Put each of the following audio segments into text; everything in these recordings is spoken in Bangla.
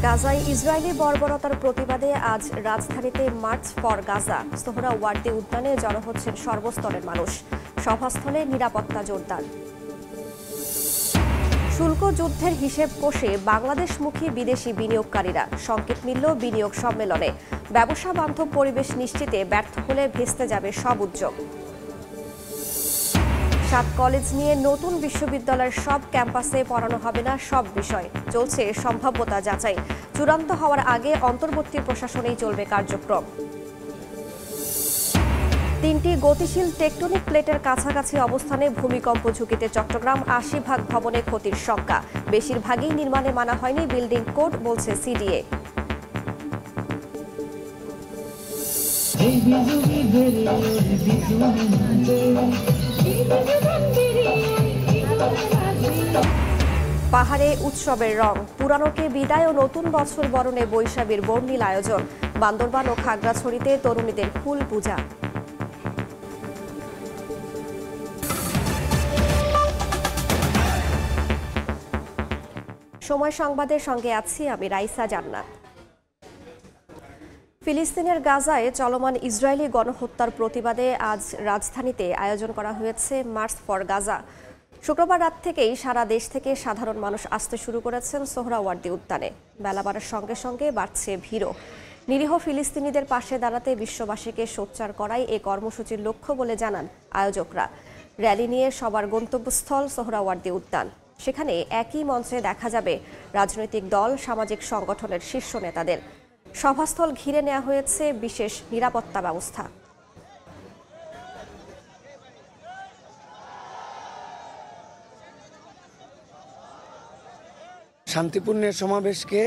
গাজায় ইসরায়েলি বর্বরতার প্রতিবাদে আজ রাজধানীতে মার্চ ফর গাজা সোহরাওয়ার্দী উদ্যানে জড়ো হচ্ছেন সর্বস্তরের মানুষ। সভাস্থলে নিরাপত্তা জোরদার। শুল্ক যুদ্ধের হিসেব কষে বাংলাদেশমুখী বিদেশি বিনিয়োগকারীরা। সংকেত মিলল বিনিয়োগ সম্মেলনে। ব্যবসা বান্ধব পরিবেশ নিশ্চিতে ব্যর্থ হলে ভেস্তে যাবে সব উদ্যোগ। 7 কলেজ নিয়ে নতুন বিশ্ববিদ্যালয়ের সব ক্যাম্পাসে পড়ানো হবে না সব বিষয়। চলছে সম্ভাব্যতা যাচাই। চূড়ান্ত হওয়ার আগে অন্তর্বর্তী প্রশাসনেই চলবে কার্যক্রম। 3টি গতিশীল টেকটনিক প্লেটের কাছাকাছি অবস্থানে ভূমিকম্প ঝুঁকিতে চট্টগ্রাম। 80% ভবনে ক্ষতির শঙ্কা। বেশিরভাগই নির্মাণে মানা হয়নি বিল্ডিং কোড, বলছে সিডিএ। পাহাড়ে উৎসবের রং। পুরানোকে বিদায় ও নতুন বছর বরণে বৈশাখীর বর্ণিল আয়োজন। বান্দরবান ও খাগড়াছড়িতে তরুণীদের ফুল পূজা। সময় সংবাদের সঙ্গে আছি আমি রাইসা জান্নাত। ফিলিস্তিনের গাজায় চলমান ইসরায়েলি গণহত্যার প্রতিবাদে আজ রাজধানীতে আয়োজন করা হয়েছে মার্চ ফর গাজা। শুক্রবার রাত থেকেই সারা দেশ থেকে সাধারণ মানুষ আসতে শুরু করেছেন সোহরাওয়ার্দী উদ্যানে। বেলা বাড়ার সঙ্গে সঙ্গে বাড়ছে ভিড়ও। নিরীহ ফিলিস্তিনিদের পাশে দাঁড়াতে বিশ্ববাসীকে সোচ্চার করাই এ কর্মসূচির লক্ষ্য বলে জানান আয়োজকরা। র্যালি নিয়ে সবার গন্তব্যস্থল সোহরাওয়ার্দী উদ্যান। সেখানে একই মঞ্চে দেখা যাবে রাজনৈতিক দল, সামাজিক সংগঠনের শীর্ষ নেতাদের। সভাস্থল ঘিরে নেওয়া হয়েছে বিশেষ নিরাপত্তা ব্যবস্থা। শান্তিপূর্ণের সমাবেশকে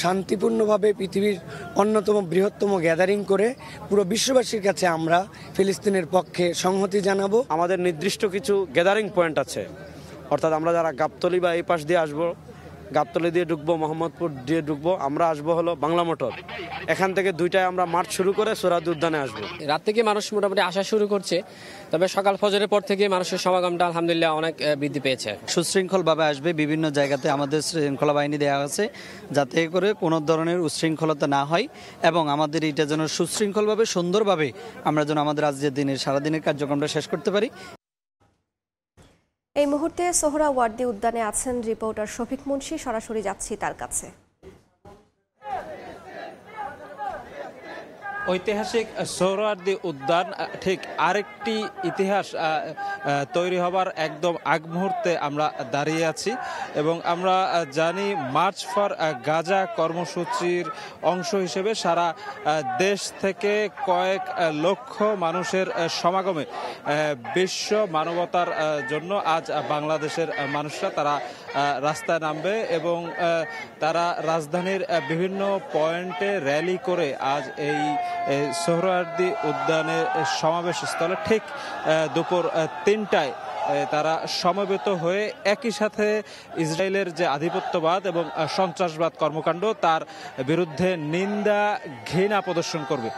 শান্তিপূর্ণভাবে পৃথিবীর অন্যতম বৃহত্তম গ্যাদারিং করে পুরো বিশ্ববাসীর কাছে আমরা ফিলিস্তিনের পক্ষে সংহতি জানাবো। আমাদের নির্দিষ্ট কিছু গ্যাদারিং পয়েন্ট আছে, অর্থাৎ আমরা যারা গাবতলী বা এই পাশ দিয়ে আসবো, গাবতলী দিয়ে ঢুকবো, মোহাম্মদপুর দিয়ে ঢুকবো, আমরা আসবো হলো বাংলা মোটর। এখান থেকে 2টায় আমরা মার্চ শুরু করে সোহরাওয়ার্দী উদ্যানে আসবো। রাত থেকে মানুষ মোটামুটি আসা শুরু করছে, তবে সকাল ফজরের পর থেকে মানুষের সমাগমটা আলহামদুলিল্লাহ অনেক বৃদ্ধি পেয়েছে। সুশৃঙ্খলভাবে আসবে। বিভিন্ন জায়গাতে আমাদের শৃঙ্খলা বাহিনী দেওয়া আছে যাতে করে কোনো ধরনের উচ্ছৃঙ্খলতা না হয় এবং আমাদের এটা যেন সুশৃঙ্খলভাবে সুন্দরভাবে আমরা যেন আমাদের আজকের দিনের সারাদিনের কার্যক্রমটা শেষ করতে পারি। এই মুহূর্তে সোহরাওয়ার্দী উদ্যানে আছেন রিপোর্টার শফিক মুন্সি। সরাসরি যাচ্ছি তার কাছে। ঐতিহাসিক সোহরাওয়ার্দী উদ্যান ঠিক আরেকটি ইতিহাস তৈরি হবার একদম আগ মুহূর্তে আমরা দাঁড়িয়ে আছি এবং আমরা জানি মার্চ ফর গাজা কর্মসূচির অংশ হিসেবে সারা দেশ থেকে কয়েক লক্ষ মানুষের সমাগমে বিশ্ব মানবতার জন্য আজ বাংলাদেশের মানুষরা তারা রাস্তায় নামবে এবং তারা রাজধানীর বিভিন্ন পয়েন্টে র্যালি করে আজ এই সোহরাওয়ার্দী উদ্যানের সমাবেশ স্থলে ঠিক দুপুর 3টায় তারা সমবেত হয়ে একই সাথে ইসরায়েলের যে আধিপত্যবাদ এবং সন্ত্রাসবাদ কর্মকাণ্ড তার বিরুদ্ধে নিন্দা ঘৃণা প্রদর্শন করবে।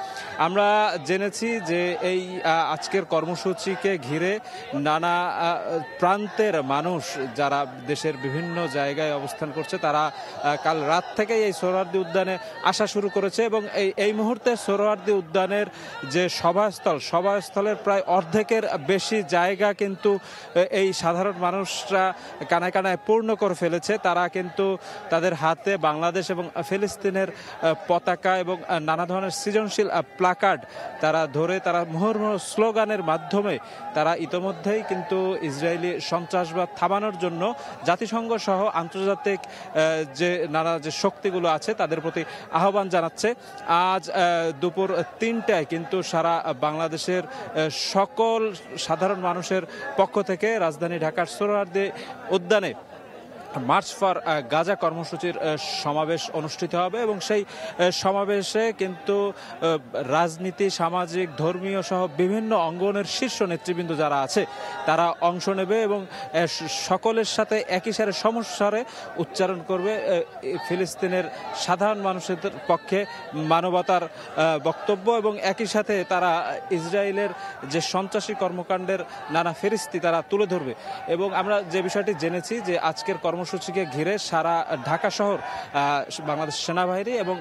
আমরা জেনেছি যে এই আজকের কর্মসূচিকে ঘিরে নানা প্রান্তের মানুষ যারা দেশের বিভিন্ন জায়গায় অবস্থান করছে তারা কাল রাত থেকেই এই সোহরাওয়ার্দী উদ্যানে আসা শুরু করেছে এবং এই মুহূর্তে সোহরাওয়ার্দী উদ্যানের যে সভাস্থলের প্রায় অর্ধেকের বেশি জায়গা কিন্তু এই সাধারণ মানুষরা কানায় কানায় পূর্ণ করে ফেলেছে। তারা কিন্তু তাদের হাতে বাংলাদেশ এবং ফিলিস্তিনের পতাকা এবং নানা ধরনের সৃজনশীল প্লাকার্ড তারা ধরে তারা মুহুর্মুহু স্লোগানের মাধ্যমে তারা ইতোমধ্যেই কিন্তু ইসরায়েলি সন্ত্রাসবাদ থামানোর জন্য জাতিসংঘ সহ আন্তর্জাতিক যে শক্তিগুলো আছে তাদের প্রতি আহ্বান জানাচ্ছে। আজ দুপুর 3টায় কিন্তু সারা বাংলাদেশের সকল সাধারণ মানুষের পক্ষ থেকে রাজধানী ঢাকার সোহরাওয়ার্দী উদ্যানে মার্চ ফর গাজা কর্মসূচির সমাবেশ অনুষ্ঠিত হবে এবং সেই সমাবেশে কিন্তু রাজনীতি, সামাজিক, ধর্মীয় সহ বিভিন্ন অঙ্গনের শীর্ষ নেতৃবৃন্দ যারা আছে তারা অংশ নেবে এবং সকলের সাথে একই সাথে সমস্যারে উচ্চারণ করবে ফিলিস্তিনের সাধারণ মানুষের পক্ষে মানবতার বক্তব্য এবং একই সাথে তারা ইসরায়েলের যে সন্ত্রাসী কর্মকাণ্ডের নানা ফেরিস্তি তারা তুলে ধরবে। এবং আমরা যে বিষয়টি জেনেছি যে আজকের কর্মসূচি কর্মসূচিকে ঘিরে সারা ঢাকা শহর বাংলাদেশ সেনাবাহিনী এবং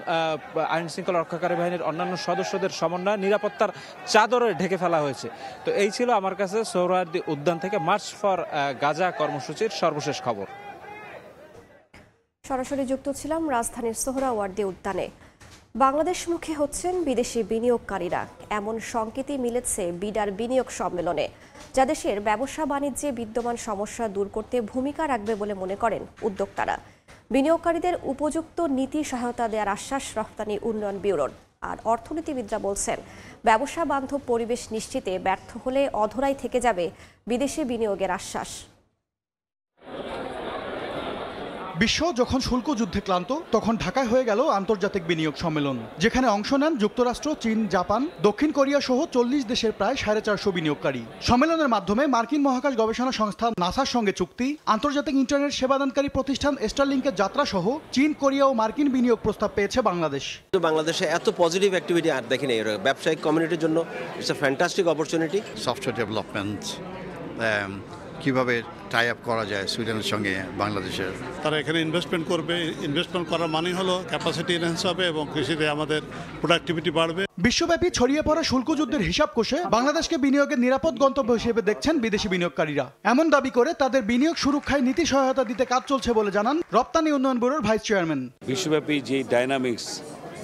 আইন শৃঙ্খলা রক্ষাকারী বাহিনীর অন্যান্য সদস্যদের সমন্বয়ে নিরাপত্তার চাদরে ঢেকে ফেলা হয়েছে। তো এই ছিল আমার কাছে সোহরাওয়ার্দী উদ্যান থেকে মার্চ ফর গাজা কর্মসূচির সর্বশেষ খবর। সরাসরি যুক্ত ছিলাম রাজধানীর সোহরাওয়ার্দী উদ্যানে। বাংলাদেশমুখী হচ্ছেন বিদেশি বিনিয়োগকারীরা, এমন সংকেতই মিলেছে বিডার বিনিয়োগ সম্মেলনে, যা দেশের ব্যবসা বাণিজ্যে বিদ্যমান সমস্যা দূর করতে ভূমিকা রাখবে বলে মনে করেন উদ্যোক্তারা। বিনিয়োগকারীদের উপযুক্ত নীতি সহায়তা দেওয়ার আশ্বাস রপ্তানি উন্নয়ন ব্যুরোর। আর অর্থনীতিবিদরা বলছেন, ব্যবসা বান্ধব পরিবেশ নিশ্চিতে ব্যর্থ হলে অধরাই থেকে যাবে বিদেশি বিনিয়োগের আশ্বাস। বিশ্ব যখন শুল্ক যুদ্ধে ক্লান্ত, তখন ঢাকায় হয়ে গেল আন্তর্জাতিক বিনিয়োগ সম্মেলন, যেখানে অংশ নেন যুক্তরাষ্ট্র, চীন, জাপান, দক্ষিণ কোরিয়া সহ 40 দেশের প্রায় 450 বিনিয়োগকারী। সম্মেলনের মাধ্যমে মার্কিন মহাকাশ গবেষণা সংস্থা নাসার সঙ্গে চুক্তি, আন্তর্জাতিক ইন্টারনেট সেবাদানকারী প্রতিষ্ঠান স্টারলিংকের যাত্রা সহ চীন, কোরিয়া ও মার্কিন বিনিয়োগ প্রস্তাব পেয়েছে বাংলাদেশ। বাংলাদেশে এত পজিটিভ অ্যাক্টিভিটি আর দেখিনি। ব্যবসায়িক কমিউনিটির জন্য it's a fantastic opportunity. Software development, কিভাবে টাই আপ করা যায় সুইডেনের সঙ্গে বাংলাদেশের। তারা এখানে ইনভেস্টমেন্ট করবে, ইনভেস্টমেন্ট করার মানে হলো ক্যাপাসিটি এনহ্যান্স হবে এবং কৃষিতে আমাদের প্রোডাক্টিভিটি বাড়বে। বিশ্বব্যাপী ছড়িয়ে পড়া শুল্ক যুদ্ধের হিসাব কষে বাংলাদেশকে বিনিয়োগের নিরাপদ গন্তব্য হিসেবে দেখছেন বিদেশি বিনিয়োগকারীরা। এমন দাবি করে তাদের বিনিয়োগ সুরক্ষায় নীতি সহায়তা দিতে কাজ চলছে বলে জানান রপ্তানি উন্নয়ন ব্যুরোর ভাইস চেয়ারম্যান। বিশ্বব্যাপী যে ডাইনামিক্স,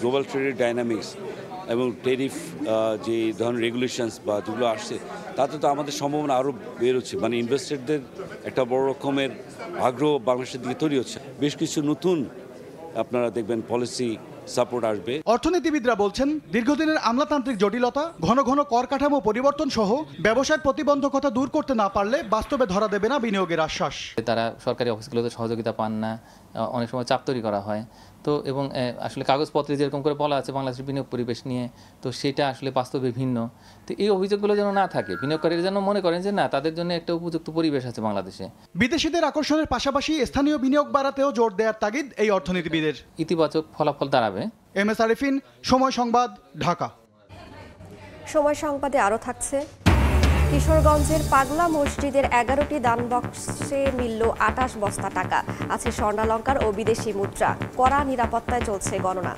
গ্লোবাল ট্রেডের ডাইনামিক্স এবং টেরিফ যে ধরনের রেগুলেশনস বা যেগুলো আসছে, তাতে তো আমাদের সম্ভাবনা আরও বেরোচ্ছে। মানে ইনভেস্টরদের একটা বড় রকমের আগ্রহ বাংলাদেশের দিকে তৈরি হচ্ছে। বেশ কিছু নতুন আপনারা দেখবেন পলিসি সাপোর্ট আসবে। অর্থনীতিবিদরা বলছেন, দীর্ঘদিনের আমলাতান্ত্রিক জটিলতা, ঘন ঘন কর কাঠামো পরিবর্তন সহ ব্যবসার প্রতিবন্ধকতা দূর করতে না পারলে বাস্তবে ধরা দেবে না বিনিয়োগের আশ্বাস। তারা সরকারি অফিসগুলোতে সহযোগিতা পান না, অনেক সময় চাপ তৈরি করা হয়। তো এবং আসলে কাগজপত্রে যেরকম করে বলা আছে বাংলাদেশের বিনিয়োগ পরিবেশ নিয়ে, তো সেটা আসলে বাস্তবে ভিন্ন। তো এই অভিযোগগুলো যেন না থাকে, বিনিয়োগকারীরা যেন মনে করেন যে না, তাদের জন্য একটা উপযুক্ত পরিবেশ আছে বাংলাদেশে। বিদেশিদের আকর্ষণের পাশাপাশি স্থানীয় বিনিয়োগ বাড়াতেও জোর দেওয়ার তাগিদ এই অর্থনীতিবিদের। ইতিবাচক ফলাফল দাঁড়াবে। MS আরিফিন, সময় সংবাদ, ঢাকা। সময় সংবাদে আরও থাকছে, কিশোরগঞ্জের পাগলা মসজিদের 11টি দান বক্সে মিলল 28 বস্তা টাকা, আছে স্বর্ণালঙ্কার ও বিদেশি মুদ্রা। কড়া নিরাপত্তায় চলছে গণনা।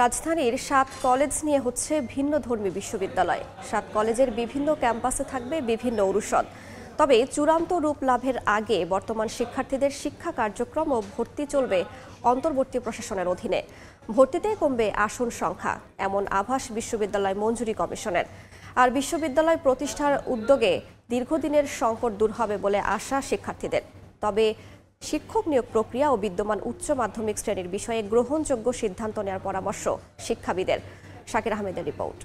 রাজধানীর 7 কলেজ নিয়ে হচ্ছে ভিন্ন ধর্মী বিশ্ববিদ্যালয়। 7 কলেজের বিভিন্ন ক্যাম্পাসে থাকবে বিভিন্ন অনুষদ। তবে চূড়ান্ত রূপ লাভের আগে বর্তমান শিক্ষার্থীদের শিক্ষা কার্যক্রম ও ভর্তি চলবে অন্তর্বর্তী প্রশাসনের অধীনে। ভর্তিতে কমবে আসন সংখ্যা, এমন আভাস বিশ্ববিদ্যালয় মঞ্জুরি কমিশনের। আর বিশ্ববিদ্যালয় প্রতিষ্ঠার উদ্যোগে দীর্ঘদিনের সংকট দূর হবে বলে আশা শিক্ষার্থীদের। তবে শিক্ষক নিয়োগ প্রক্রিয়া ও বিদ্যমান উচ্চ মাধ্যমিক শ্রেণীর বিষয়ে গ্রহণযোগ্য সিদ্ধান্ত নেওয়ার পরামর্শ শিক্ষাবিদের। শাকির আহমেদের রিপোর্ট।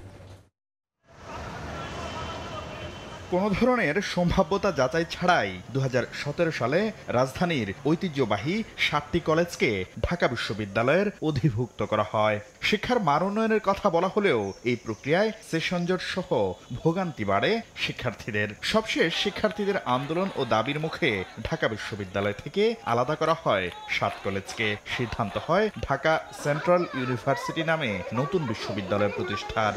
কোনো ধরনের সম্ভাব্যতা যাচাই ছাড়াই 2017 সালে রাজধানীর ঐতিহ্যবাহী 7টি কলেজকে ঢাকা বিশ্ববিদ্যালয়ের অধিভুক্ত করা হয়। শিক্ষার মান উন্নয়নের কথা বলা হলেও এই প্রক্রিয়ায় সেশন জট সহ ভোগান্তি বাড়ে শিক্ষার্থীদের। সবশেষ শিক্ষার্থীদের আন্দোলন ও দাবির মুখে ঢাকা বিশ্ববিদ্যালয় থেকে আলাদা করা হয় 7 কলেজকে। সিদ্ধান্ত হয় ঢাকা সেন্ট্রাল ইউনিভার্সিটি নামে নতুন বিশ্ববিদ্যালয় প্রতিষ্ঠার।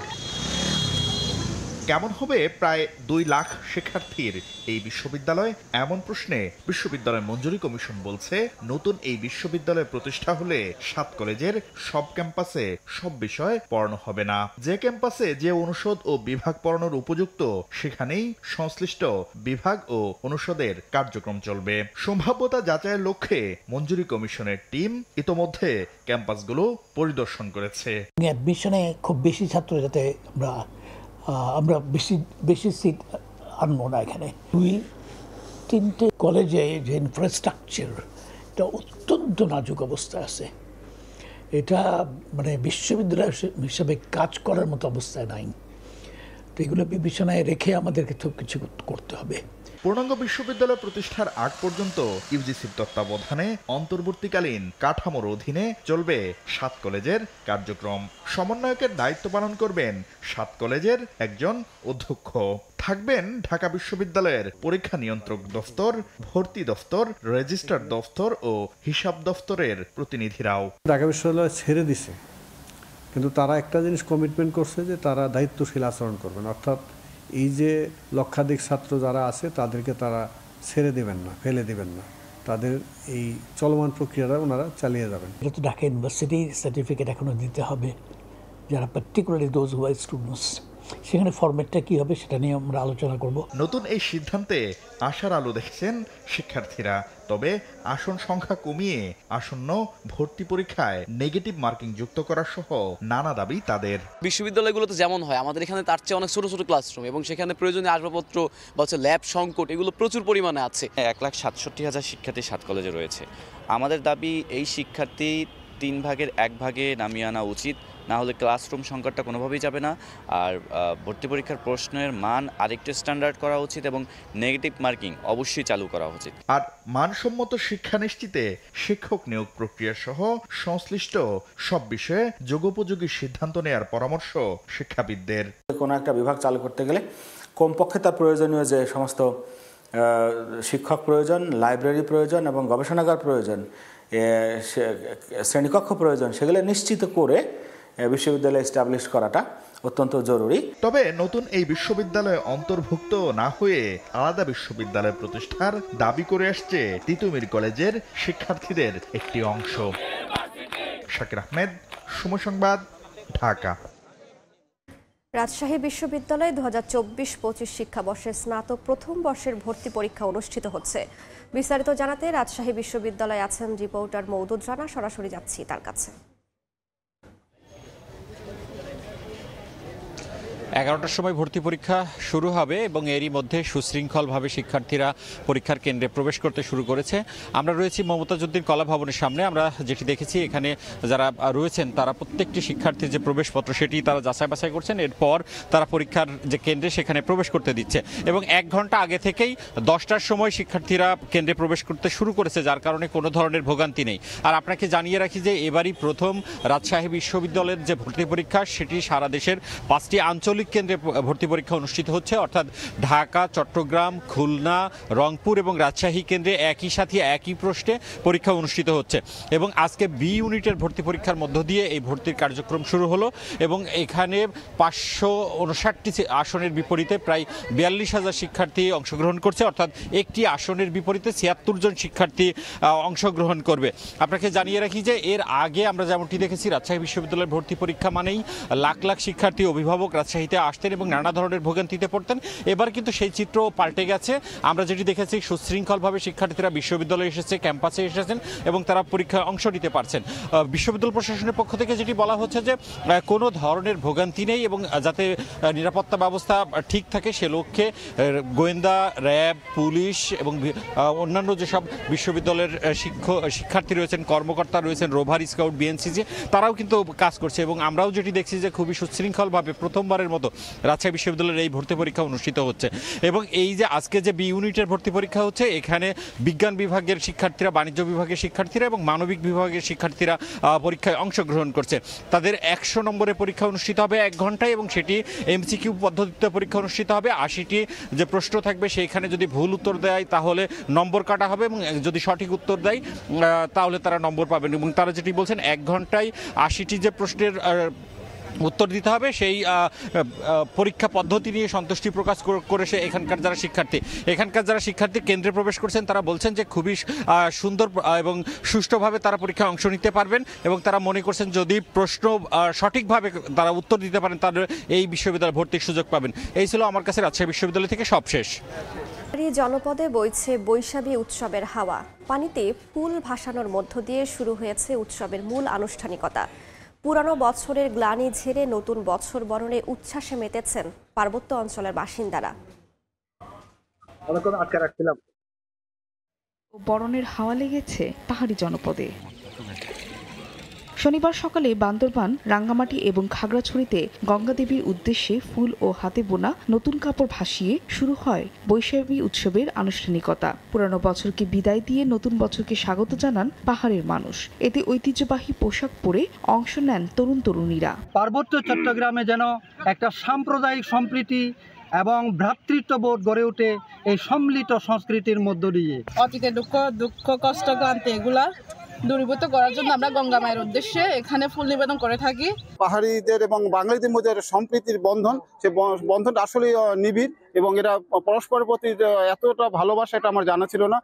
কেমন হবে প্রায় 2 লাখ শিক্ষার্থীর এই বিশ্ববিদ্যালয়? এমন প্রশ্নে বিশ্ববিদ্যালয় মঞ্জুরি কমিশন বলছে, নতুন এই বিশ্ববিদ্যালয় প্রতিষ্ঠা হলে 7 কলেজের সব ক্যাম্পাসে সব বিষয় পড়ানো হবে না। যে ক্যাম্পাসে যে অনুষদ ও বিভাগ পড়ানোর উপযুক্ত, সেখানেই সংশ্লিষ্ট বিভাগ ও অনুষদের কার্যক্রম চলবে। সম্ভাব্যতা যাচাইয়ের লক্ষ্যে মঞ্জুরি কমিশনের টিম ইতোমধ্যে ক্যাম্পাসগুলো পরিদর্শন করেছে। অ্যাডমিশনে খুব বেশি ছাত্র যাতে আমরা বেশি সিট আনবো না। এখানে 2-3টে কলেজে যে ইনফ্রাস্ট্রাকচার, এটা অত্যন্ত নাজুক অবস্থায় আছে। এটা মানে বিশ্ববিদ্যালয় হিসাবে কাজ করার মতো অবস্থায় নাই। তো এগুলো বিবেচনায় রেখে আমাদেরকে তো কিছু করতে হবে। পূর্ণাঙ্গ বিশ্ববিদ্যালয় প্রতিষ্ঠার আগ পর্যন্ত ইউজিসির তত্ত্বাবধানে অন্তর্বর্তীকালীন কাঠামোর অধীনে চলবে 7 কলেজের কার্যক্রম। সমন্বয়কের দায়িত্ব পালন করবেন 7 কলেজের একজন অধ্যক্ষ। থাকবেন ঢাকা বিশ্ববিদ্যালয়ের পরীক্ষা নিয়ন্ত্রক দফতর, ভর্তি দফতর, রেজিস্ট্রার দফতর ও হিসাব দফতরের প্রতিনিধিরাও। ঢাকা বিশ্ববিদ্যালয় ছেড়ে দিছে, কিন্তু তারা একটা জিনিস কমিটমেন্ট করছে যে তারা দায়িত্বশীল আচরণ করবেন, অর্থাৎ এই যে লক্ষাধিক ছাত্র যারা আছে তাদেরকে তারা ছেড়ে দেবেন না, ফেলে দেবেন না, তাদের এই চলমান প্রক্রিয়াটা ওনারা চালিয়ে যাবেন। যেহেতু ঢাকা ইউনিভার্সিটি সার্টিফিকেট এখনও দিতে হবে যারা particularly those who are students, সেখানে ফরম্যাটটা কী হবে সেটা নিয়ে আমরা আলোচনা করব। নতুন এই সিদ্ধান্তে আশার আলো দেখছেন শিক্ষার্থীরা। তবে আসন সংখ্যা কমিয়ে আসন্ন ভর্তি পরীক্ষায় নেগেটিভ মার্কিং যুক্ত করা সহ নানা দাবি তাদের। বিশ্ববিদ্যালয়গুলোতে যেমন হয় আমাদের এখানে তার চেয়ে অনেক ছোট ছোট ক্লাসরুম এবং সেখানে প্রয়োজনীয় আসবাবপত্র বা ল্যাব সংকট এগুলো প্রচুর পরিমাণে আছে। 1,67,000 শিক্ষার্থী 7 কলেজে রয়েছে। আমাদের দাবি এই শিক্ষার্থী 3 ভাগের 1 ভাগে নামিয়ে আনা উচিত, না হলে ক্লাসরুম সংকটটা কোনোভাবেই যাবে না। আর ভর্তি পরীক্ষার প্রশ্নের মান আরেকটু স্ট্যান্ডার্ড করা উচিত এবং নেগেটিভ মার্কিং অবশ্যই চালু করা উচিত। আর মানসম্মত শিক্ষা নিশ্চিতে শিক্ষক নিয়োগ প্রক্রিয়া সহ সংশ্লিষ্ট সব বিষয়ে যুগোপযোগী সিদ্ধান্ত নেওয়ার পরামর্শ শিক্ষাবিদদের। কোনো একটা বিভাগ চালু করতে গেলে কমপক্ষে তার প্রয়োজনীয় যে সমস্ত শিক্ষক প্রয়োজন, লাইব্রেরি প্রয়োজন এবং গবেষণাগার প্রয়োজন, শ্রেণীকক্ষ প্রয়োজন, সেগুলো নিশ্চিত করে বিশ্ববিদ্যালয় এস্টাবলিশ করাটা অত্যন্ত জরুরি। তবে নতুন এই বিশ্ববিদ্যালয়ে অন্তর্ভুক্ত না হয়ে আলাদা বিশ্ববিদ্যালয় প্রতিষ্ঠার দাবি করে আসছে তিতুমির কলেজের শিক্ষার্থীদের একটি অংশ। শাকির আহমেদ, সময় সংবাদ, ঢাকা। রাজশাহী বিশ্ববিদ্যালয়ে 2024-25 শিক্ষাবর্ষের স্নাতক প্রথম বর্ষের ভর্তি পরীক্ষা অনুষ্ঠিত হচ্ছে। বিস্তারিত জানাতে রাজশাহী বিশ্ববিদ্যালয়ে আছেন রিপোর্টার মওদুদ রানা, সরাসরি যাচ্ছি তার কাছে। 11টার সময় ভর্তি পরীক্ষা শুরু হবে এবং এরই মধ্যে সুশৃঙ্খলভাবে শিক্ষার্থীরা পরীক্ষার কেন্দ্রে প্রবেশ করতে শুরু করেছে। আমরা রয়েছি মমতাজউদ্দিন কলা ভবনের সামনে। আমরা যেটি দেখেছি এখানে যারা রয়েছেন তারা প্রত্যেকটি শিক্ষার্থীর যে প্রবেশপত্র সেটি তারা যাচাই বাছাই করছেন, এরপর তারা পরীক্ষার যে কেন্দ্রে সেখানে প্রবেশ করতে দিচ্ছে এবং 1 ঘন্টা আগে থেকেই 10টার সময় শিক্ষার্থীরা কেন্দ্রে প্রবেশ করতে শুরু করেছে, যার কারণে কোনো ধরনের ভোগান্তি নেই। আর আপনাকে জানিয়ে রাখি যে এবারই প্রথম রাজশাহী বিশ্ববিদ্যালয়ের যে ভর্তি পরীক্ষা সেটি সারা দেশের 5টি আঞ্চলিক কেন্দ্রে ভর্তি পরীক্ষা অনুষ্ঠিত হচ্ছে, অর্থাৎ ঢাকা, চট্টগ্রাম, খুলনা, রংপুর এবং রাজশাহী কেন্দ্রে একই সাথে একই প্রশ্নে পরীক্ষা অনুষ্ঠিত হচ্ছে এবং আজকে বি ইউনিটের ভর্তি পরীক্ষার মধ্য দিয়ে এই ভর্তির কার্যক্রম শুরু হলো এবং এখানে 559টি আসনের বিপরীতে প্রায় 42,000 শিক্ষার্থী অংশগ্রহণ করছে, অর্থাৎ একটি আসনের বিপরীতে 76 জন শিক্ষার্থী অংশগ্রহণ করবে। আপনাকে জানিয়ে রাখি যে এর আগে আমরা যেমনটি দেখেছি রাজশাহী বিশ্ববিদ্যালয়ের ভর্তি পরীক্ষা মানেই লাখ লাখ শিক্ষার্থী, অভিভাবক রাজশাহীতে আসতেন এবং নানা ধরনের ভোগান্তিতে পড়তেন। এবার কিন্তু সেই চিত্র পাল্টে গেছে। আমরা যেটি দেখেছি সুশৃঙ্খলভাবে শিক্ষার্থীরা বিশ্ববিদ্যালয়ে এসেছে, ক্যাম্পাসে এসেছেন এবং তারা পরীক্ষায় অংশ নিতে পারছেন। বিশ্ববিদ্যালয় প্রশাসনের পক্ষ থেকে যেটি বলা হচ্ছে যে কোনো ধরনের ভোগান্তি নেই এবং যাতে নিরাপত্তা ব্যবস্থা ঠিক থাকে সে লক্ষ্যে গোয়েন্দা, র্যাব, পুলিশ এবং অন্যান্য যেসব বিশ্ববিদ্যালয়ের শিক্ষার্থী রয়েছেন, কর্মকর্তা রয়েছেন, রোভার স্কাউট, বিএনসিসি, তারাও কিন্তু কাজ করছে এবং আমরাও যেটি দেখছি যে খুবই সুশৃঙ্খলভাবে প্রথমবারের মতো রাজশাহী বিশ্ববিদ্যালয়ের এই ভর্তি পরীক্ষা অনুষ্ঠিত হচ্ছে এবং এই যে আজকে যে বি ইউনিটের ভর্তি পরীক্ষা হচ্ছে এখানে বিজ্ঞান বিভাগের শিক্ষার্থীরা, বাণিজ্য বিভাগের শিক্ষার্থীরা এবং মানবিক বিভাগের শিক্ষার্থীরা পরীক্ষায় অংশগ্রহণ করছে। তাদের 100 নম্বরের পরীক্ষা অনুষ্ঠিত হবে 1 ঘন্টায় এবং সেটি এমসিকিউ পদ্ধতিতে পরীক্ষা অনুষ্ঠিত হবে। 80টি যে প্রশ্ন থাকবে সেইখানে যদি ভুল উত্তর দেয় তাহলে নম্বর কাটা হবে এবং যদি সঠিক উত্তর দেয় তাহলে তারা নম্বর পাবেন এবং তারা যেটি বলছেন 1 ঘন্টায় 80টি যে প্রশ্নের উত্তর দিতে হবে সেই পরীক্ষা পদ্ধতি নিয়ে সন্তুষ্টি প্রকাশ করেছে এখানকার যারা শিক্ষার্থী কেন্দ্রে প্রবেশ করছেন তারা বলছেন যে খুবই সুন্দর এবং সুষ্ঠুভাবে তারা পরীক্ষায় অংশ নিতে পারবেন এবং তারা মনে করছেন যদি প্রশ্ন সঠিকভাবে তারা উত্তর দিতে পারেন তাহলে এই বিশ্ববিদ্যালয়ে ভর্তির সুযোগ পাবেন। এই ছিল আমার কাছে রাজশাহী বিশ্ববিদ্যালয় থেকে সব শেষ। জনপদে বইছে বৈশাখী উৎসবের হাওয়া। পানিতে ফুল ভাসানোর মধ্য দিয়ে শুরু হয়েছে উৎসবের মূল আনুষ্ঠানিকতা। পুরানো বছরের গ্লানি ঝেড়ে নতুন বছর বরণে উচ্ছ্বাসে মেতেছেন পার্বত্য অঞ্চলের বাসিন্দারা। বরণের হাওয়া লেগেছে পাহাড়ি জনপদে। শনিবার সকালে বান্দরবান, রাঙ্গামাটি এবং খাগড়াছড়িতে গঙ্গাদেবীর উদ্দেশ্যে ফুল ও হাতে বোনা নতুন কাপড় ভাসিয়ে শুরু হয় বৈশাখী উৎসবের আনুষ্ঠানিকতা। পুরানো বছরকে বিদায় দিয়ে নতুন বছরকে স্বাগত জানান পাহাড়ের মানুষ। এতে ঐতিহ্যবাহী পোশাক পরে অংশ নেন তরুণ তরুণীরা। পার্বত্য চট্টগ্রামে যেন একটা সাম্প্রদায়িক সম্প্রীতি এবং ভ্রাতৃত্ববোধ গড়ে ওঠে এই সম্মিলিত সংস্কৃতির মধ্য দিয়ে। অতীতে দুঃখ কষ্ট ক্লান্তি এগুলা দূরীভূত করার জন্য আমরা গঙ্গা মায়ের উদ্দেশ্যে এখানে ফুল নিবেদন করে থাকি। পাহাড়িদের এবং বাঙালিদের মধ্যে সম্প্রীতির বন্ধন, সে বন্ধনটা আসলে নিবিড় এবং এটা পরস্পরের প্রতি এতটা ভালোবাসা এটা আমার জানা ছিল না।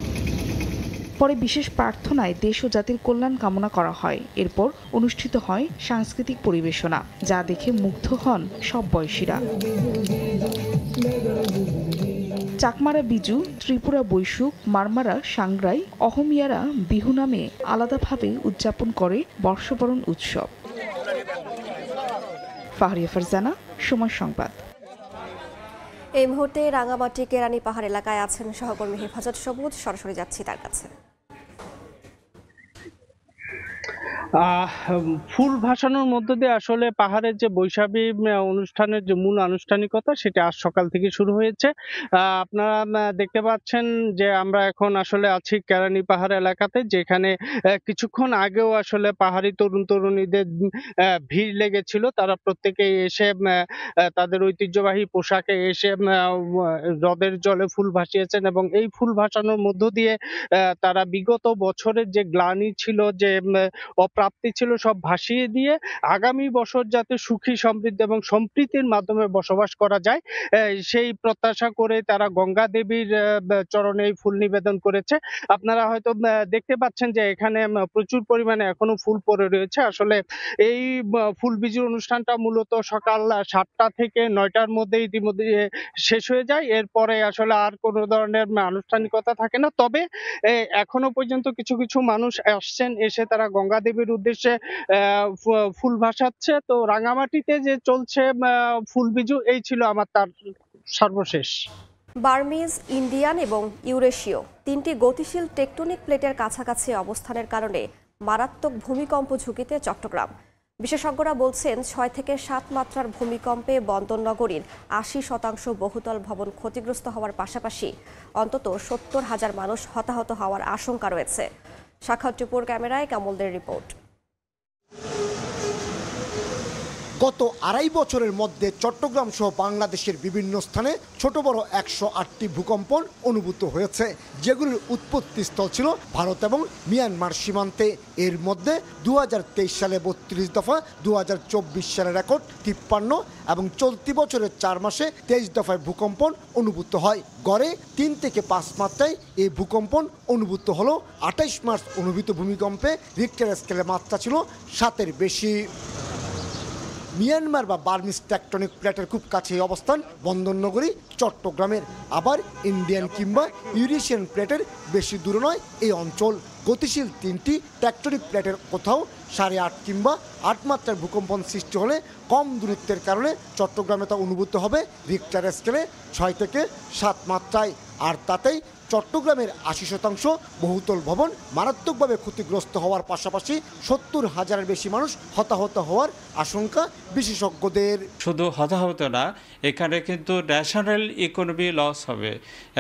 পরে বিশেষ প্রার্থনায় দেশ ও জাতির কল্যাণ কামনা করা হয়। এরপর অনুষ্ঠিত হয় সাংস্কৃতিক পরিবেশনা, যা দেখে মুগ্ধ হন সব বয়সীরা। চাকমারা বিজু, ত্রিপুরা বৈশুক, মারমারা সাংগ্রাই, অহমিয়ারা বিহু নামে আলাদাভাবে উদযাপন করে বর্ষবরণ উৎসব। ফাহরিয়া ফারজানা, সময় সংবাদ। এই মুহূর্তে রাঙামাটি কেরানি পাহাড় এলাকায় আছেন সহকর্মী হেফাজত সবুজ, সরাসরি যাচ্ছি তার কাছে। ফুল ভাসানোর মধ্য দিয়ে আসলে পাহাড়ের যে বৈশাখী অনুষ্ঠানের যে মূল আনুষ্ঠানিকতা সেটা আজ সকাল থেকে শুরু হয়েছে। আপনারা দেখতে পাচ্ছেন যে আমরা এখন আসলে আছি কেরানি পাহাড় এলাকাতে, যেখানে কিছুক্ষণ আগেও আসলে পাহাড়ি তরুণ তরুণীদের ভিড় লেগেছিল। তারা প্রত্যেকেই এসে তাদের ঐতিহ্যবাহী পোশাকে এসে হ্রদের জলে ফুল ভাসিয়েছেন এবং এই ফুল ভাসানোর মধ্য দিয়ে তারা বিগত বছরের যে গ্লানি ছিল, যে প্রাপ্তি ছিল, সব ভাসিয়ে দিয়ে আগামী বছর যাতে সুখী সমৃদ্ধ এবং সম্প্রীতির মাধ্যমে বসবাস করা যায় সেই প্রত্যাশা করে তারা গঙ্গা দেবীর চরণে ফুল নিবেদন করেছে। আপনারা হয়তো দেখতে পাচ্ছেন যে এখানে প্রচুর পরিমাণে এখনো ফুল পড়ে রয়েছে। আসলে এই ফুল বিজুর অনুষ্ঠানটা মূলত সকাল 7টা থেকে 9টার মধ্যে ইতিমধ্যে শেষ হয়ে যায়। এরপরে আসলে আর কোনো ধরনের আনুষ্ঠানিকতা থাকে না। তবে এখনো পর্যন্ত কিছু কিছু মানুষ আসছেন, এসে তারা গঙ্গা দেবীর উদ্দেশ্যে ফুল ভাসাচ্ছে। তো রাঙামাটিতে যে চলছে ফুল বিজু, এই ছিল আমার তার সর্বশেষ। বার্মিজ, ইন্ডিয়ান এবং ইউরেশীয় তিনটি গতিশীল টেকটনিক প্লেটের কাছাকাছি অবস্থানের কারণে মারাত্মক ভূমিকম্প ঝুঁকিতে চট্টগ্রাম। বিশেষজ্ঞরা বলছেন 6 থেকে 7 মাত্রার ভূমিকম্পে বন্দরনগরীর 80% বহুতল ভবন ক্ষতিগ্রস্ত হওয়ার পাশাপাশি অন্তত 70,000 মানুষ হতাহত হওয়ার আশঙ্কা রয়েছে। সাক্ষাৎ টিপুর ক্যামেরায় কামলদের রিপোর্ট। গত 2.5 বছরের মধ্যে চট্টগ্রাম সহ বাংলাদেশের বিভিন্ন স্থানে ছোট বড় 108টি ভূকম্পন অনুভূত হয়েছে, যেগুলির উৎপত্তিস্থল ছিল ভারত এবং মিয়ানমার সীমান্তে। এর মধ্যে 2023 সালে 32 দফা, 2024 সালে রেকর্ড 53 এবং চলতি বছরের 4 মাসে 23 দফায় ভূকম্পন অনুভূত হয়। গড়ে 3 থেকে 5 মাত্রায় এই ভূকম্পন অনুভূত হলো। 28 মার্চ অনুভূত ভূমিকম্পে রিক্টার স্কেলের মাত্রা ছিল 7-এর বেশি। মিয়ানমার বা বার্মিজ টেকটনিক প্লেটের খুব কাছেই অবস্থান বন্দরনগরী চট্টগ্রামের। আবার ইন্ডিয়ান কিংবা ইউরেশিয়ান প্লেটের বেশি দূরে নয় এই অঞ্চল। গতিশীল 3টি টেকটনিক প্লেটের কোথাও 8.5 কিংবা 8 মাত্রার ভূকম্পন সৃষ্টি হলে কম দূরত্বের কারণে চট্টগ্রামে তা অনুভূত হবে রিক্টার স্কেলে 6 থেকে 7 মাত্রায়। আর তাতেই চট্টগ্রামের 80% বহুতল ভবন মারাত্মকভাবে ক্ষতিগ্রস্ত হওয়ার পাশাপাশি 70,000-এর বেশি মানুষ হতাহত হওয়ার আশঙ্কা বিশেষজ্ঞদের। শুধু হতাহত না, এখানে কিন্তু ন্যাশনাল ইকোনমি লস হবে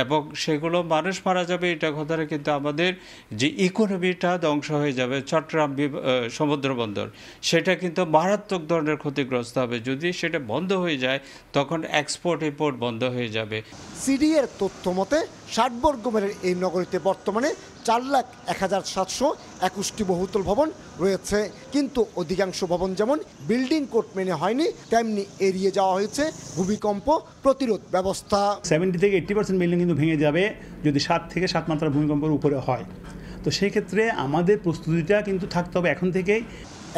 এবং সেগুলো মানুষ মারা যাবে, এটা কথাটা কিন্তু আমাদের যে ইকোনমিটা ধ্বংস হয়ে যাবে। চট্টগ্রাম সমুদ্র বন্দর সেটা কিন্তু মারাত্মক ধরনের ক্ষতিগ্রস্ত হবে। যদি সেটা বন্ধ হয়ে যায় তখন এক্সপোর্ট ইম্পোর্ট বন্ধ হয়ে যাবে। সিডিএর তথ্য মতে 60 বর্গমাইলের এই নগরীতে বর্তমানে 4,01,721টি বহুতল ভবন রয়েছে, কিন্তু অধিকাংশ ভবন যেমন বিল্ডিং কোড মেনে হয়নি, তেমনি এড়িয়ে যাওয়া হয়েছে ভূমিকম্প প্রতিরোধ ব্যবস্থা। 70 থেকে 80% বিল্ডিং কিন্তু ভেঙে যাবে যদি 7 থেকে 7 মাত্রার ভূমিকম্পের উপরে হয়। তো সেই ক্ষেত্রে আমাদের প্রস্তুতিটা কিন্তু থাকতে হবে এখন থেকেই।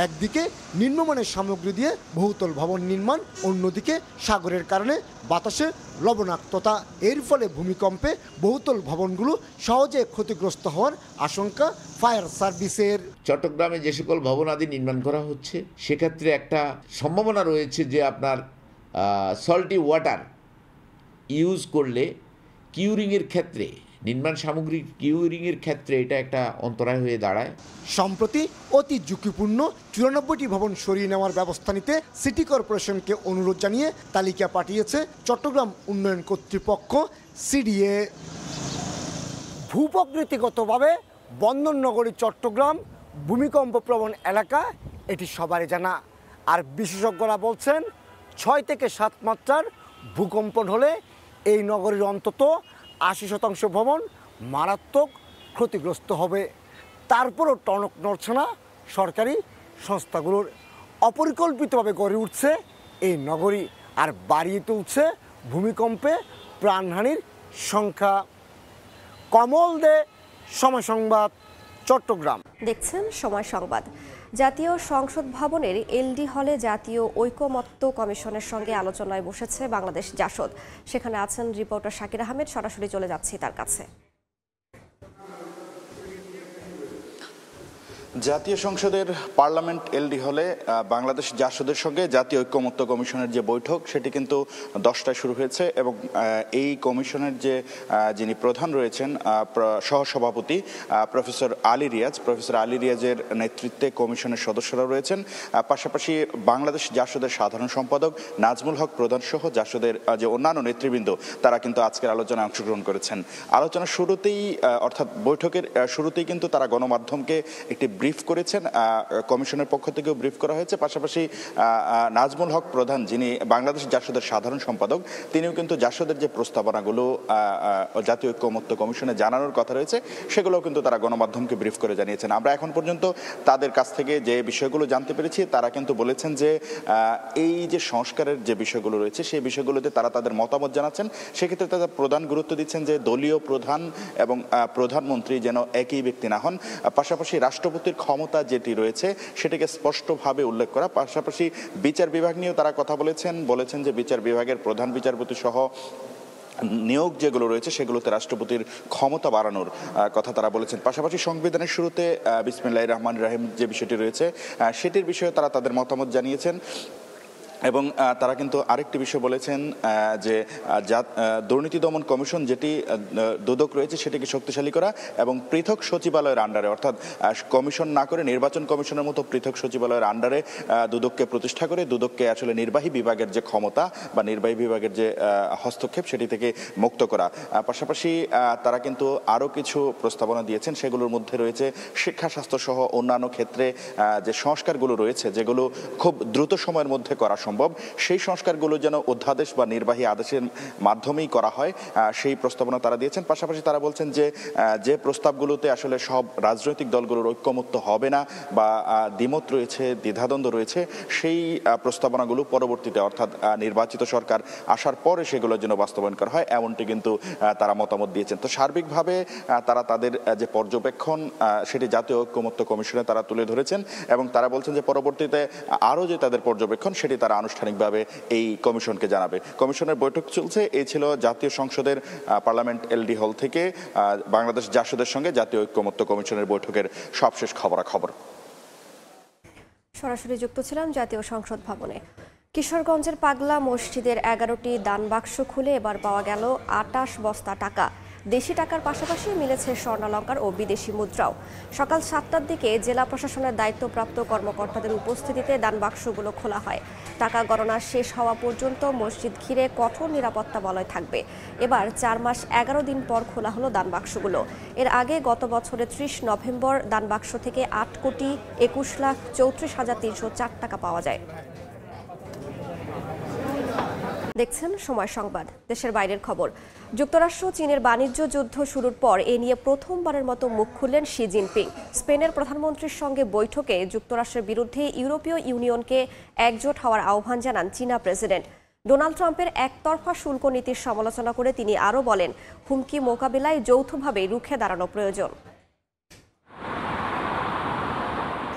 একদিকে নিম্নমানের সামগ্রী দিয়ে বহুতল ভবন নির্মাণ, অন্যদিকে সাগরের কারণে বাতাসে লবণাক্ততা। এর ফলে ভূমিকম্পে বহুতল ভবনগুলো সহজে ক্ষতিগ্রস্ত হওয়ার আশঙ্কা ফায়ার সার্ভিসের। চট্টগ্রামে যে সকল ভবন আদি নির্মাণ করা হচ্ছে সেক্ষেত্রে একটা সম্ভাবনা রয়েছে যে আপনার সল্টি ওয়াটার ইউজ করলে কিউরিংয়ের ক্ষেত্রে, নির্মাণ সামগ্রী কিউরিংয়ের ক্ষেত্রে এটা একটা অন্তরায় হয়ে দাঁড়ায়। সম্প্রতি অতি ঝুঁকিপূর্ণ 94টি ভবন সরিয়ে নেওয়ার ব্যবস্থা নিতে সিটি কর্পোরেশনকে অনুরোধ জানিয়ে তালিকা পাঠিয়েছে চট্টগ্রাম উন্নয়ন কর্তৃপক্ষ সিডিএ। ভূপ্রকৃতিগতভাবে বন্দরনগরী চট্টগ্রাম ভূমিকম্প প্রবণ এলাকা, এটি সবারই জানা। আর বিশেষজ্ঞরা বলছেন 6 থেকে 7 মাত্রার ভূকম্পন হলে এই নগরীর অন্তত 80% ভবন মারাত্মক ক্ষতিগ্রস্ত হবে। তারপরও টনক নড়ছে না সরকারি সংস্থাগুলোর। অপরিকল্পিতভাবে গড়ে উঠছে এই নগরী, আর বাড়িয়ে তুলছে ভূমিকম্পে প্রাণহানির সংখ্যা। কমল দে, সময় সংবাদ, চট্টগ্রাম। দেখছেন সময় সংবাদ। জাতীয় সংসদ ভবনের এলডি হলে জাতীয় ঐকমত্য কমিশনের সঙ্গে আলোচনায় বসেছে বাংলাদেশ জাসদ। সেখানে আছেন রিপোর্টার শাকির আহমেদ, সরাসরি চলে যাচ্ছি তার কাছে। জাতীয় সংসদের পার্লামেন্ট এলডি হলে বাংলাদেশ জাসদের সঙ্গে জাতীয় ঐকমত্য কমিশনের যে বৈঠক সেটি কিন্তু 10টায় শুরু হয়েছে এবং এই কমিশনের যে যিনি প্রধান রয়েছেন সহসভাপতি প্রফেসর আলী রিয়াজের নেতৃত্বে কমিশনের সদস্যরা রয়েছেন। পাশাপাশি বাংলাদেশ জাসদের সাধারণ সম্পাদক নাজমুল হক প্রধান সহ জাসদের যে অন্যান্য নেতৃবৃন্দ তারা কিন্তু আজকের আলোচনায় অংশগ্রহণ করেছেন। আলোচনার শুরুতেই অর্থাৎ বৈঠকের শুরুতেই কিন্তু তারা গণমাধ্যমকে একটি ব্রিফ করেছেন, কমিশনের পক্ষ থেকেও ব্রিফ করা হয়েছে। পাশাপাশি নাজমুল হক প্রধান, যিনি বাংলাদেশ জাসদের সাধারণ সম্পাদক, তিনিও কিন্তু জাসদের যে প্রস্তাবনাগুলো জাতীয় ঐকমত্য কমিশনে জানানোর কথা রয়েছে সেগুলোও কিন্তু তারা গণমাধ্যমকে ব্রিফ করে জানিয়েছেন। আমরা এখন পর্যন্ত তাদের কাছ থেকে যে বিষয়গুলো জানতে পেরেছি, তারা কিন্তু বলেছেন যে এই যে সংস্কারের যে বিষয়গুলো রয়েছে সেই বিষয়গুলোতে তারা তাদের মতামত জানাচ্ছেন। সেক্ষেত্রে তারা প্রধান গুরুত্ব দিচ্ছেন যে দলীয় প্রধান এবং প্রধানমন্ত্রী যেন একই ব্যক্তি না হন। পাশাপাশি রাষ্ট্রপতির ক্ষমতা যেটি রয়েছে সেটিকে স্পষ্টভাবে উল্লেখ করা। পাশাপাশি বিচার বিভাগ নিয়েও তারা কথা বলেছেন যে বিচার বিভাগের প্রধান বিচারপতি সহ নিয়োগ যেগুলো রয়েছে সেগুলোতে রাষ্ট্রপতির ক্ষমতা বাড়ানোর কথা তারা বলেছেন। পাশাপাশি সংবিধানের শুরুতে বিসমিল্লাহির রহমানির রহিম যে বিষয়টি রয়েছে সেটির বিষয়ে তারা তাদের মতামত জানিয়েছেন। এবং তারা কিন্তু আরেকটি বিষয় বলেছেন যে দুর্নীতি দমন কমিশন যেটি দুদক রয়েছে সেটিকে শক্তিশালী করা এবং পৃথক সচিবালয়ের আন্ডারে, অর্থাৎ কমিশন না করে নির্বাচন কমিশনের মতো পৃথক সচিবালয়ের আন্ডারে দুদককে প্রতিষ্ঠা করে দুদককে আসলে নির্বাহী বিভাগের যে ক্ষমতা বা নির্বাহী বিভাগের যে হস্তক্ষেপ সেটি থেকে মুক্ত করা। পাশাপাশি তারা কিন্তু আরও কিছু প্রস্তাবনা দিয়েছেন, সেগুলোর মধ্যে রয়েছে শিক্ষা স্বাস্থ্য সহ অন্যান্য ক্ষেত্রে যে সংস্কারগুলো রয়েছে যেগুলো খুব দ্রুত সময়ের মধ্যে করা সম্ভব, সেই সংস্কারগুলো যেন অধ্যাদেশ বা নির্বাহী আদেশের মাধ্যমেই করা হয় সেই প্রস্তাবনা তারা দিয়েছেন। পাশাপাশি তারা বলছেন যে প্রস্তাবগুলোতে আসলে সব রাজনৈতিক দলগুলোর ঐক্যমত্য হবে না বা দ্বিমত রয়েছে, দ্বিধাদ্বন্দ্ব রয়েছে, সেই প্রস্তাবনাগুলো পরবর্তীতে অর্থাৎ নির্বাচিত সরকার আসার পরে সেগুলো যেন বাস্তবায়ন করা হয়, এমনটি কিন্তু তারা মতামত দিয়েছেন। তো সার্বিকভাবে তারা তাদের যে পর্যবেক্ষণ সেটি জাতীয় ঐকমত্য কমিশনে তারা তুলে ধরেছেন এবং তারা বলছেন যে পরবর্তীতে আরও যে তাদের পর্যবেক্ষণ সেটি তারা আনুষ্ঠানিকভাবে এই কমিশনকে জানাবে। কমিশনের বৈঠক চলছে। এই ছিল জাতীয় সংসদের পার্লামেন্ট এলডি হল থেকে বাংলাদেশ জাসদের সঙ্গে জাতীয় ঐকমত্য কমিশনের বৈঠকের সবশেষ খবরাখবর। সরাসরি যুক্ত ছিলাম জাতীয় সংসদ ভবনে। কিশোরগঞ্জের পাগলা মসজিদের 11টি দান বাক্স খুলে এবার পাওয়া গেল 28 বস্তা টাকা। দেশি টাকার পাশাপাশি মিলেছে স্বর্ণালংকার ও বিদেশি মুদ্রাও। সকাল 7টার দিকে জেলা প্রশাসনের দায়িত্বপ্রাপ্ত কর্মকর্তাদের উপস্থিতিতে দান বাক্সগুলো খোলা হয়। টাকা গণনা শেষ হওয়া পর্যন্ত মসজিদ ঘিরে কঠোর নিরাপত্তা বলয় থাকবে। এবার 4 মাস 11 দিন পর খোলা হলো দান বাক্সগুলো। এর আগে গত বছরের 30 নভেম্বর দান বাক্স থেকে 8,21,34,304 টাকা পাওয়া যায়। দেখছেন সময় সংবাদ। দেশের বাইরের খবর। যুক্তরাষ্ট্র চীনের বাণিজ্য যুদ্ধ শুরুর পর এ নিয়ে প্রথমবারের মতো মুখ খুললেন শি জিনপিং। স্পেনের প্রধানমন্ত্রীর সঙ্গে বৈঠকে যুক্তরাষ্ট্রের বিরুদ্ধে ইউরোপীয় ইউনিয়নকে একজোট হওয়ার আহ্বান জানান চীনা প্রেসিডেন্ট। ডোনাল্ড ট্রাম্পের একতরফা শুল্ক নীতির সমালোচনা করে তিনি আরও বলেন, হুমকি মোকাবিলায় যৌথভাবে রুখে দাঁড়ানো প্রয়োজন।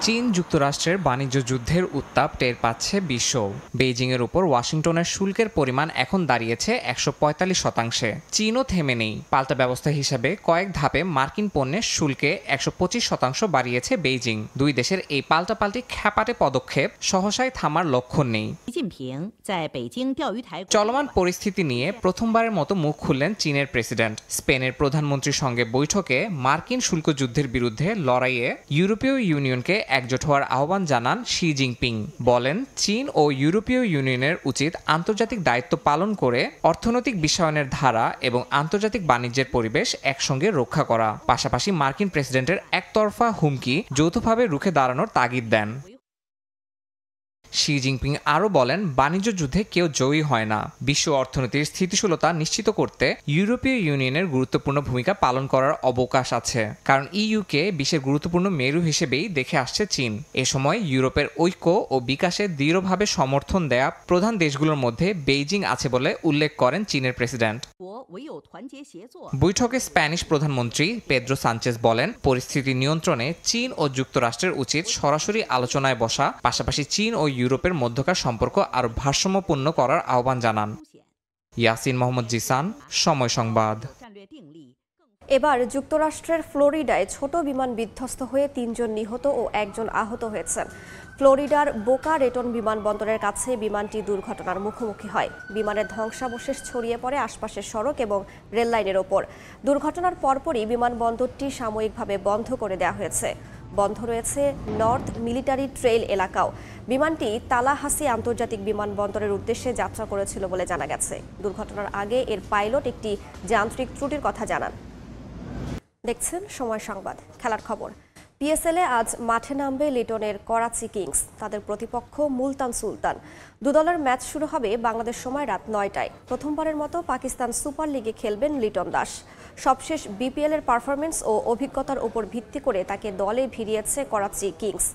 চীন যুক্তরাষ্ট্রের বাণিজ্য যুদ্ধের উত্তাপ টের পাচ্ছে বিশ্ব। বেইজিংয়ের উপর ওয়াশিংটনের শুল্কের পরিমাণ এখন দাঁড়িয়েছে 145%। চীনও থেমে নেই। পাল্টা ব্যবস্থা হিসেবে কয়েক ধাপে মার্কিন পণ্যের শুল্কে 125% বাড়িয়েছে বেইজিং। দুই দেশের এই পাল্টাপাল্টি খ্যাপাটে পদক্ষেপ সহসায় থামার লক্ষণ নেই। চলমান পরিস্থিতি নিয়ে প্রথমবারের মতো মুখ খুললেন চীনের প্রেসিডেন্ট। স্পেনের প্রধানমন্ত্রীর সঙ্গে বৈঠকে মার্কিন শুল্ক যুদ্ধের বিরুদ্ধে লড়াইয়ে ইউরোপীয় ইউনিয়নকে একজোট হওয়ার আহ্বান জানান শি জিনপিং। বলেন, চীন ও ইউরোপীয় ইউনিয়নের উচিত আন্তর্জাতিক দায়িত্ব পালন করে অর্থনৈতিক বিশ্বায়নের ধারা এবং আন্তর্জাতিক বাণিজ্যের পরিবেশ একসঙ্গে রক্ষা করা। পাশাপাশি মার্কিন প্রেসিডেন্টের একতরফা হুমকি যৌথভাবে রুখে দাঁড়ানোর তাগিদ দেন। শি জিনপিং আরও বলেন, বাণিজ্য যুদ্ধে কেউ জয়ী হয় না। বিশ্ব অর্থনীতির স্থিতিশীলতা নিশ্চিত করতে ইউরোপীয় ইউনিয়নের গুরুত্বপূর্ণ ভূমিকা পালন করার অবকাশ আছে, কারণ ইইউকে বিশ্বের গুরুত্বপূর্ণ মেরু হিসেবেই দেখে আসছে চীন। এ সময় ইউরোপের ঐক্য ও বিকাশে দৃঢ়ভাবে সমর্থন দেয়া প্রধান দেশগুলোর মধ্যে বেইজিং আছে বলে উল্লেখ করেন চীনের প্রেসিডেন্ট। বৈঠকে স্প্যানিশ প্রধানমন্ত্রী পেদ্রো সানচেজ বলেন, পরিস্থিতি নিয়ন্ত্রণে চীন ও যুক্তরাষ্ট্রের উচিত সরাসরি আলোচনায় বসা, পাশাপাশি চীন ও ইউরোপের মধ্যকার সম্পর্ক আরও ভারসাম্যপূর্ণ করার আহ্বান জানান। ইয়াসিন মোহাম্মদ জিসান, সময় সংবাদ। এবার যুক্তরাষ্ট্রের ফ্লোরিডায় ছোট বিমান বিধ্বস্ত হয়ে ৩ জন নিহত ও 1 জন আহত হয়েছেন। ফ্লোরিডার বোকা রেটন বিমানবন্দরের কাছে বিমানটি দুর্ঘটনার মুখোমুখি হয়। বিমানের ধ্বংসাবশেষ ছড়িয়ে পড়ে আশপাশের সড়ক এবং রেললাইনের ওপর। দুর্ঘটনার পরপরই বিমানবন্দরটি সাময়িকভাবে বন্ধ করে দেওয়া হয়েছে। বন্ধ রয়েছে নর্থ মিলিটারি ট্রেইল এলাকাও। বিমানটি তালাহাসি আন্তর্জাতিক বিমানবন্দরের উদ্দেশ্যে যাত্রা করেছিল বলে জানা গেছে। দুর্ঘটনার আগে এর পাইলট একটি যান্ত্রিক ত্রুটির কথা জানান। দেখছেন সময় সংবাদ। খেলার খবর। পিএসএলে আজ মাঠে নামবে লিটনের করাচি কিংস। তাদের প্রতিপক্ষ মুলতান সুলতান। দুদলের ম্যাচ শুরু হবে বাংলাদেশ সময় রাত 9টায়। প্রথমবারের মতো পাকিস্তান সুপার লিগে খেলবেন লিটন দাস। সবশেষ বিপিএল এর পারফরমেন্স ও অভিজ্ঞতার উপর ভিত্তি করে তাকে দলে ভিড়িয়েছে করাচি কিংস।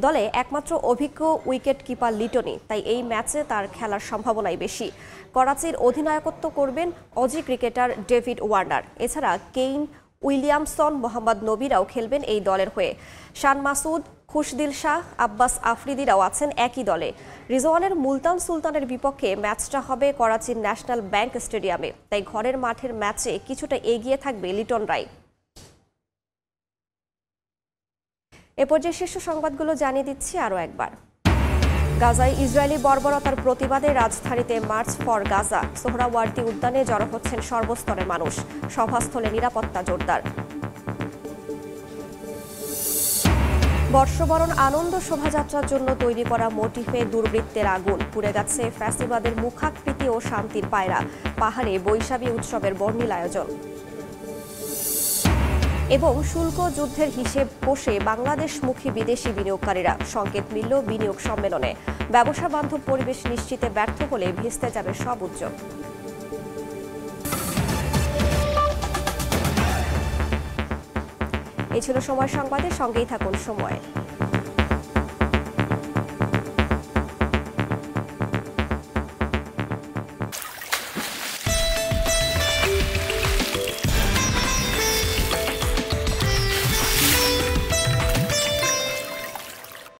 দলে একমাত্র অভিজ্ঞ উইকেট কিপার লিটনই, তাই এই ম্যাচে তার খেলার সম্ভাবনাই বেশি। করাচির অধিনায়কত্ব করবেন অজি ক্রিকেটার ডেভিড ওয়ার্নার। এছাড়া কেইন উইলিয়ামসন, মোহাম্মদ নবীরাও খেলবেন এই দলের হয়ে। শান মাসুদ, খুশদিল শাহ, আব্বাস আফ্রিদিরাও আছেন একই দলে। রিজওয়ানের মুলতান সুলতানের বিপক্ষে ম্যাচটা হবে করাচির ন্যাশনাল ব্যাংক স্টেডিয়ামে, তাই ঘরের মাঠের ম্যাচে কিছুটা এগিয়ে থাকবে লিটনরাই। এ পর্যায়ে শীর্ষ সংবাদগুলো জানিয়ে দিচ্ছি আরও একবার। গাজায় ইসরায়েলি বর্বরতার প্রতিবাদে রাজধানীতে মার্চ ফর গাজা। সোহরাওয়ার্দী উদ্যানে জড়ো হচ্ছেন সর্বস্তরের মানুষ। সভাস্থলে নিরাপত্তা জোরদার। বর্ষবরণ আনন্দ শোভাযাত্রার জন্য তৈরি করা মোটিফে দুর্বৃত্তের আগুন। পুড়ে গেছে ফ্যাসিবাদের মুখাকৃতি ও শান্তির পায়রা। পাহাড়ে বৈশাখী উৎসবের বর্ণিল আয়োজন। এবং শুল্ক যুদ্ধের হিসেব কষে বাংলাদেশমুখী বিদেশি বিনিয়োগকারীরা। সংকেত মিলল বিনিয়োগ সম্মেলনে। ব্যবসা বান্ধব পরিবেশ নিশ্চিতে ব্যর্থ হলে ভেস্তে যাবে সব উদ্যোগ। এই ছিল সময় সংবাদের সঙ্গেই থাকুন সময়।